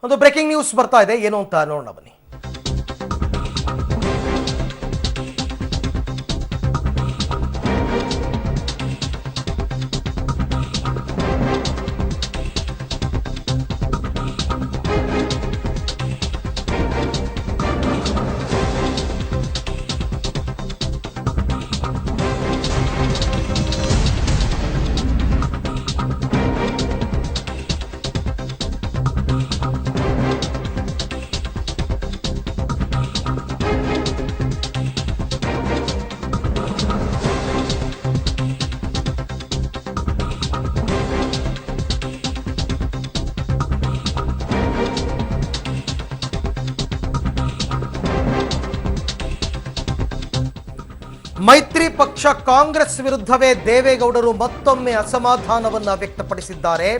ಒಂದು breaking news ಬರ್ತಾ ಇದೆ, ಏನು ಅಂತ ನೋಡೋಣ ಬನ್ನಿ. ಮೈತ್ರಿ ಪಕ್ಷ ಕಾಂಗ್ರೆಸ್ ವಿರುದ್ಧವೇ ದೇವೇಗೌಡರು ಮತ್ತೊಮ್ಮೆ ಅಸಮಾಧಾನವನ್ನ ವ್ಯಕ್ತಪಡಿಸಿದ್ದಾರೆ.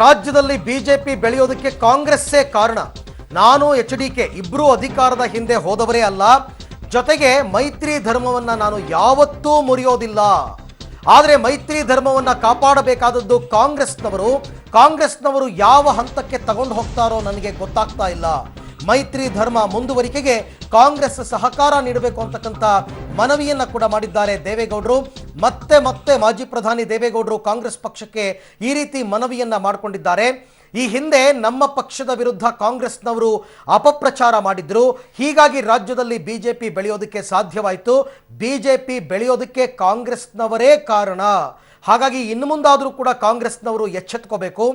ರಾಜ್ಯದಲ್ಲಿ ಬಿಜೆಪಿ ಬೆಳೆಯೋದಕ್ಕೆ ಕಾಂಗ್ರೆಸ್ಸೇ ಕಾರಣ. ನಾನು ಎಚ್ಡಿಕೆ ಇಬ್ಬರೂ ಅಧಿಕಾರದ ಹಿಂದೆ ಹೋದವರೇ ಅಲ್ಲ, ಜೊತೆಗೆ ಮೈತ್ರಿ ಧರ್ಮವನ್ನ ನಾನು ಯಾವತ್ತೂ ಮುರಿಯೋದಿಲ್ಲ. ಆದರೆ ಮೈತ್ರಿ ಧರ್ಮವನ್ನ ಕಾಪಾಡಬೇಕಾದದ್ದು ಕಾಂಗ್ರೆಸ್ನವರು ಯಾವ ಹಂತಕ್ಕೆ ತಗೊಂಡು ಹೋಗ್ತಾರೋ ನನಗೆ ಗೊತ್ತಾಗ್ತಾ ಇಲ್ಲ. ಮೈತ್ರಿ ಧರ್ಮ ಮುಂದುವರಿಕೆಗೆ ಕಾಂಗ್ರೆಸ್ ಸಹಕಾರ ನೀಡಬೇಕು ಅಂತಕ್ಕಂಥ ಮನವಿಯನ್ನ ಕೂಡ ಮಾಡಿದ್ದಾರೆ ದೇವೇಗೌಡರು. ಮತ್ತೆ ಮಾಜಿ ಪ್ರಧಾನಿ ದೇವೇಗೌಡರು ಕಾಂಗ್ರೆಸ್ ಪಕ್ಷಕ್ಕೆ ಈ ರೀತಿ ಮನವಿಯನ್ನ ಮಾಡಿಕೊಂಡಿದ್ದಾರೆ. ಈ ಹಿಂದೆ ನಮ್ಮ ಪಕ್ಷದ ವಿರುದ್ಧ ಕಾಂಗ್ರೆಸ್ನವರು ಅಪಪ್ರಚಾರ ಮಾಡಿದ್ರು, ಹೀಗಾಗಿ ರಾಜ್ಯದಲ್ಲಿ ಬಿಜೆಪಿ ಬೆಳೆಯೋದಕ್ಕೆ ಸಾಧ್ಯವಾಯಿತು. ಬಿಜೆಪಿ ಬೆಳೆಯೋದಕ್ಕೆ ಕಾಂಗ್ರೆಸ್ನವರೇ ಕಾರಣ. ಹಾಗಾಗಿ ಇನ್ನು ಮುಂದಾದರೂ ಕೂಡ ಕಾಂಗ್ರೆಸ್ನವರು ಎಚ್ಚೆತ್ಕೋಬೇಕು.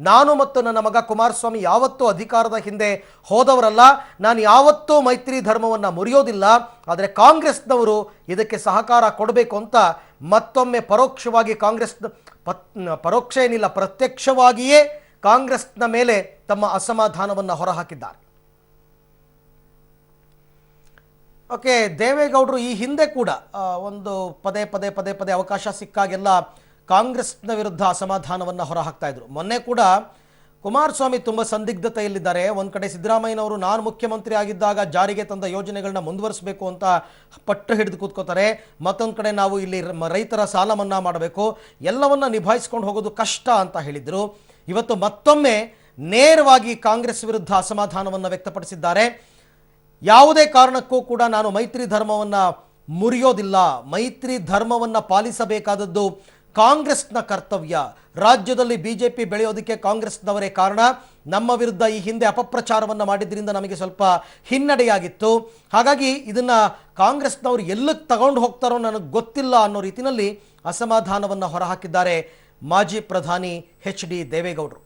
ನಾನು ಮತ್ತು ನನ್ನ ಮಗ ಕುಮಾರಸ್ವಾಮಿ ಯಾವತ್ತೂ ಅಧಿಕಾರದ ಹಿಂದೆ ಹೋದವರಲ್ಲ, ನಾನು ಯಾವತ್ತೂ ಮೈತ್ರಿ ಧರ್ಮವನ್ನು ಮುರಿಯೋದಿಲ್ಲ. ಆದರೆ ಕಾಂಗ್ರೆಸ್ನವರು ಇದಕ್ಕೆ ಸಹಕಾರ ಕೊಡಬೇಕು ಅಂತ ಮತ್ತೊಮ್ಮೆ ಪರೋಕ್ಷ ಏನಿಲ್ಲ, ಪ್ರತ್ಯಕ್ಷವಾಗಿಯೇ ಕಾಂಗ್ರೆಸ್ನ ಮೇಲೆ ತಮ್ಮ ಅಸಮಾಧಾನವನ್ನು ಹೊರಹಾಕಿದ್ದಾರೆ. ಓಕೆ, ದೇವೇಗೌಡರು ಈ ಹಿಂದೆ ಕೂಡ ಒಂದು ಪದೇ ಅವಕಾಶ ಸಿಕ್ಕಾಗೆಲ್ಲ ಕಾಂಗ್ರೆಸ್ನ ವಿರುದ್ಧ ಅಸಮಾಧಾನವನ್ನು ಹೊರಹಾಕ್ತಾ ಇದ್ರು. ಮೊನ್ನೆ ಕೂಡ ಕುಮಾರಸ್ವಾಮಿ ತುಂಬ ಸಂದಿಗ್ಧತೆಯಲ್ಲಿದ್ದಾರೆ. ಒಂದು ಕಡೆ ಸಿದ್ದರಾಮಯ್ಯನವರು ನಾನು ಮುಖ್ಯಮಂತ್ರಿ ಆಗಿದ್ದಾಗ ಜಾರಿಗೆ ತಂದ ಯೋಜನೆಗಳನ್ನ ಮುಂದುವರಿಸಬೇಕು ಅಂತ ಪಟ್ಟು ಹಿಡಿದು ಕೂತ್ಕೋತಾರೆ. ಮತ್ತೊಂದು ಕಡೆ ನಾವು ಇಲ್ಲಿ ರೈತರ ಸಾಲ ಮನ್ನಾ ಮಾಡಬೇಕು, ಎಲ್ಲವನ್ನ ನಿಭಾಯಿಸ್ಕೊಂಡು ಹೋಗೋದು ಕಷ್ಟ ಅಂತ ಹೇಳಿದ್ರು. ಇವತ್ತು ಮತ್ತೊಮ್ಮೆ ನೇರವಾಗಿ ಕಾಂಗ್ರೆಸ್ ವಿರುದ್ಧ ಅಸಮಾಧಾನವನ್ನು ವ್ಯಕ್ತಪಡಿಸಿದ್ದಾರೆ. ಯಾವುದೇ ಕಾರಣಕ್ಕೂ ಕೂಡ ನಾನು ಮೈತ್ರಿ ಧರ್ಮವನ್ನು ಮುರಿಯೋದಿಲ್ಲ, ಮೈತ್ರಿ ಧರ್ಮವನ್ನು ಪಾಲಿಸಬೇಕಾದದ್ದು ಕಾಂಗ್ರೆಸ್ನ ಕರ್ತವ್ಯ. ರಾಜ್ಯದಲ್ಲಿ ಬಿಜೆಪಿ ಬೆಳೆಯೋದಕ್ಕೆ ಕಾಂಗ್ರೆಸ್ನವರೇ ಕಾರಣ. ನಮ್ಮ ವಿರುದ್ಧ ಈ ಹಿಂದೆ ಅಪಪ್ರಚಾರವನ್ನು ಮಾಡಿದ್ರಿಂದ ನಮಗೆ ಸ್ವಲ್ಪ ಹಿನ್ನಡೆಯಾಗಿತ್ತು. ಹಾಗಾಗಿ ಇದನ್ನು ಕಾಂಗ್ರೆಸ್ನವರು ಎಲ್ಲಕ್ಕೆ ತಗೊಂಡು ಹೋಗ್ತಾರೋ ನನಗೆ ಗೊತ್ತಿಲ್ಲ ಅನ್ನೋ ರೀತಿಯಲ್ಲಿ ಅಸಮಾಧಾನವನ್ನು ಹೊರಹಾಕಿದ್ದಾರೆ ಮಾಜಿ ಪ್ರಧಾನಿ ಎಚ್ ಡಿ ದೇವೇಗೌಡರು.